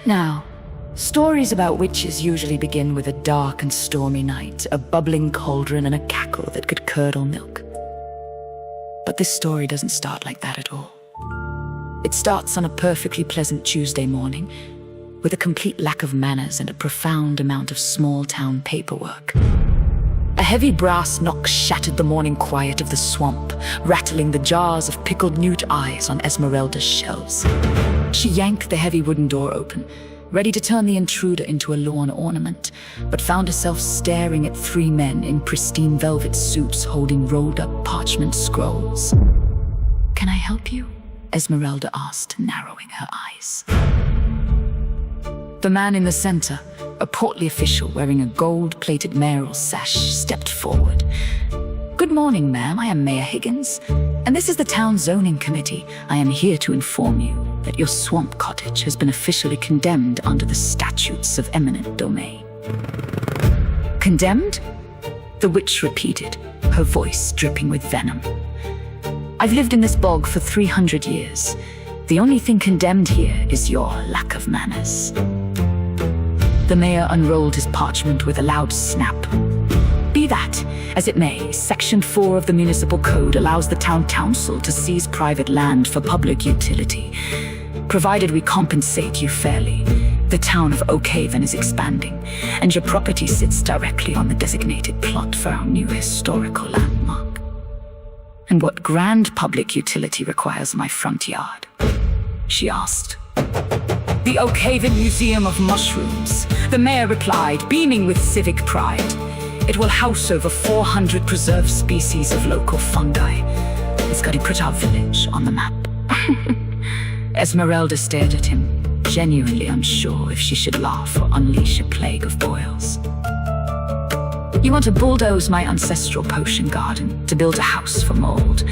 Now, stories about witches usually begin with a dark and stormy night, a bubbling cauldron, and a cackle that could curdle milk. But this story doesn't start like that at all. It starts on a perfectly pleasant Tuesday morning, with a complete lack of manners and a profound amount of small-town paperwork. A heavy brass knock shattered the morning quiet of the swamp, rattling the jars of pickled newt eyes on Esmerelda's shelves. She yanked the heavy wooden door open, ready to turn the intruder into a lawn ornament, but found herself staring at three men in pristine velvet suits holding rolled-up parchment scrolls. "Can I help you?" Esmerelda asked, narrowing her eyes. The man in the center, a portly official wearing a gold-plated mayoral sash, stepped forward. "Good morning, ma'am. I am Mayor Higgins, and this is the town zoning committee. I am here to inform you that your swamp cottage has been officially condemned under the statutes of eminent domain." "Condemned?" the witch repeated, her voice dripping with venom. "I've lived in this bog for 300 years. The only thing condemned here is your lack of manners." The mayor unrolled his parchment with a loud snap. "Be that as it may, Section 4 of the Municipal Code allows the town council to seize private land for public utility, provided we compensate you fairly. The town of Oakhaven is expanding, and your property sits directly on the designated plot for our new historical landmark. And what grand public utility requires my front yard?" she asked. "The Oakhaven Museum of Mushrooms," the mayor replied, beaming with civic pride. "It will house over 400 preserved species of local fungi. It's going to put our village on the map." Esmerelda stared at him, genuinely unsure if she should laugh or unleash a plague of boils. "You want to bulldoze my ancestral potion garden to build a house for mold,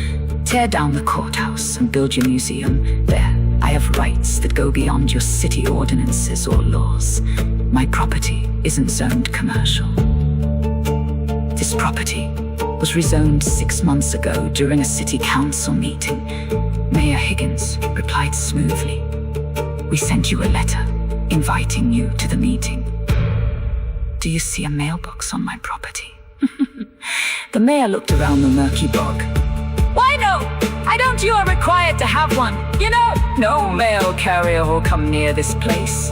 tear down the courthouse and build your museum. There, I have rights that go beyond your city ordinances or laws. My property isn't zoned commercial." This property was rezoned 6 months ago during a city council meeting. Mayor Higgins replied smoothly. "We sent you a letter inviting you to the meeting. Do you see a mailbox on my property?" The mayor looked around the murky bog. "Why no? I don't. You are required to have one. You know, no mail carrier will come near this place,"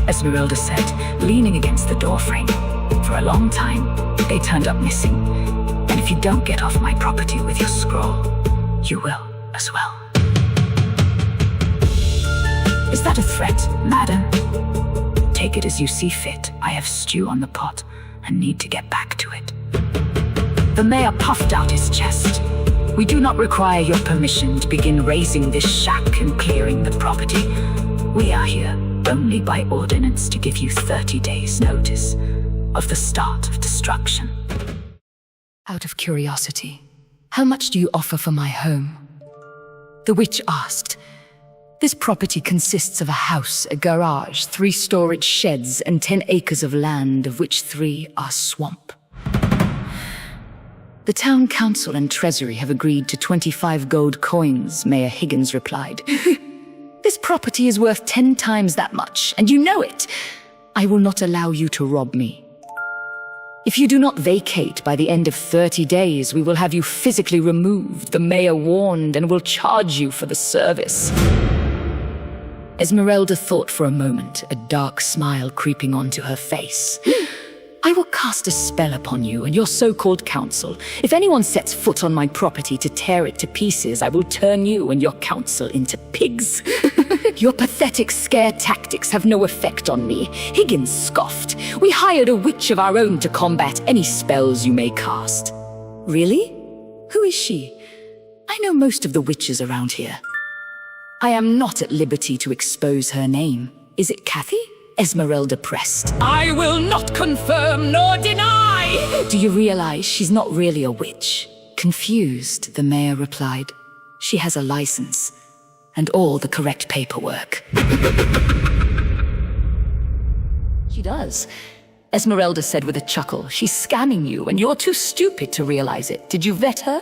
Esmerelda said, leaning against the doorframe. "For a long time, they turned up missing. And if you don't get off my property with your scroll, you will as well." "Is that a threat, madam?" "Take it as you see fit. I have stew on the pot and need to get back to it." The mayor puffed out his chest. "We do not require your permission to begin raising this shack and clearing the property. We are here only by ordinance to give you 30 days' notice of the start of destruction." "Out of curiosity, how much do you offer for my home?" the witch asked. "This property consists of a house, a garage, 3 storage sheds, and 10 acres of land, of which 3 are swamp." "The town council and treasury have agreed to 25 gold coins," Mayor Higgins replied. "This property is worth 10 times that much, and you know it. I will not allow you to rob me. If you do not vacate by the end of 30 days, we will have you physically removed," the mayor warned, "and will charge you for the service." Esmerelda thought for a moment, a dark smile creeping onto her face. "I will cast a spell upon you and your so-called council. If anyone sets foot on my property to tear it to pieces, I will turn you and your council into pigs." "Your pathetic scare tactics have no effect on me," Higgins scoffed. "We hired a witch of our own to combat any spells you may cast." "Really? Who is she? I know most of the witches around here." "I am not at liberty to expose her name. Is it Cathy?" Esmerelda pressed. "I will not confirm nor deny." "Do you realize she's not really a witch?" Confused, the mayor replied. "She has a license and all the correct paperwork." "She does," Esmerelda said with a chuckle. "She's scamming you and you're too stupid to realize it. Did you vet her?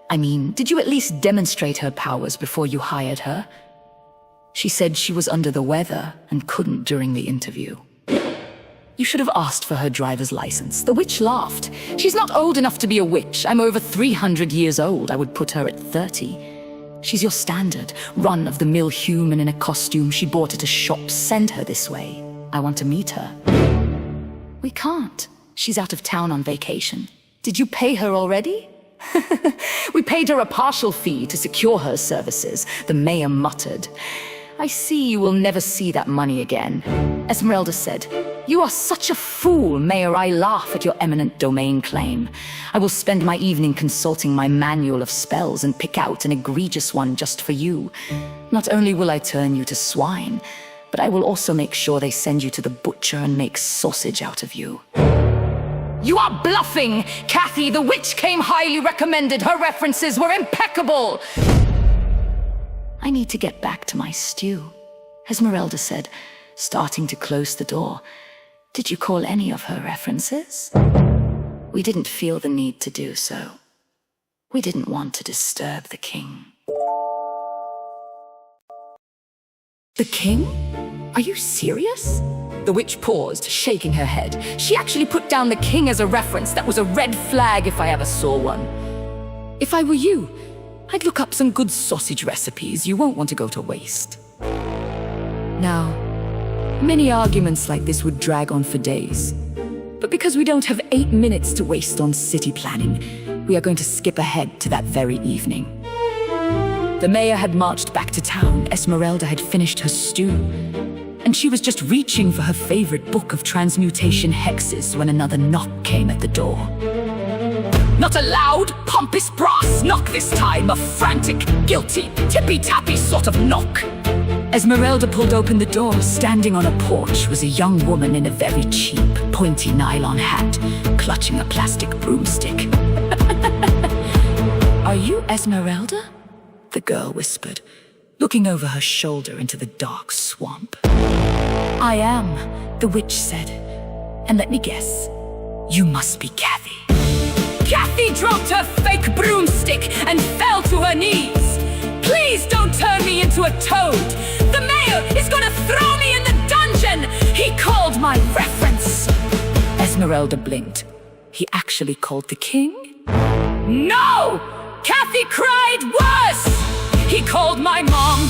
I mean, did you at least demonstrate her powers before you hired her?" She said she was under the weather and couldn't during the interview. You should have asked for her driver's license. The witch laughed. She's not old enough to be a witch. I'm over 300 years old. I would put her at 30. She's your standard, run-of-the-mill human in a costume she bought at a shop. Send her this way. I want to meet her. We can't. She's out of town on vacation. Did you pay her already? We paid her a partial fee to secure her services, the mayor muttered. I see you will never see that money again. Esmerelda said, You are such a fool, Mayor. I laugh at your eminent domain claim. I will spend my evening consulting my manual of spells and pick out an egregious one just for you. Not only will I turn you to swine, but I will also make sure they send you to the butcher and make sausage out of you. You are bluffing! Cathy, the witch came highly recommended. Her references were impeccable. I need to get back to my stew, Esmerelda said, starting to close the door. Did you call any of her references? We didn't feel the need to do so. We didn't want to disturb the king. The king? Are you serious? The witch paused, shaking her head. She actually put down the king as a reference. That was a red flag if I ever saw one. If I were you, I'd look up some good sausage recipes you won't want to go to waste. Now, many arguments like this would drag on for days. But because we don't have 8 minutes to waste on city planning, we are going to skip ahead to that very evening. The mayor had marched back to town. Esmerelda had finished her stew, and she was just reaching for her favorite book of transmutation hexes when another knock came at the door. Not a loud, pompous brass knock this time, a frantic, guilty, tippy-tappy sort of knock. Esmerelda pulled open the door. Standing on a porch was a young woman in a very cheap, pointy nylon hat, clutching a plastic broomstick. Are you Esmerelda? The girl whispered, looking over her shoulder into the dark swamp. I am, the witch said. And let me guess, you must be Cathy. Cathy dropped her fake broomstick and fell to her knees. Please don't turn me into a toad. The mayor is gonna throw me in the dungeon. He called my reference. Esmerelda blinked. He actually called the king? No! Cathy cried worse. He called my mom.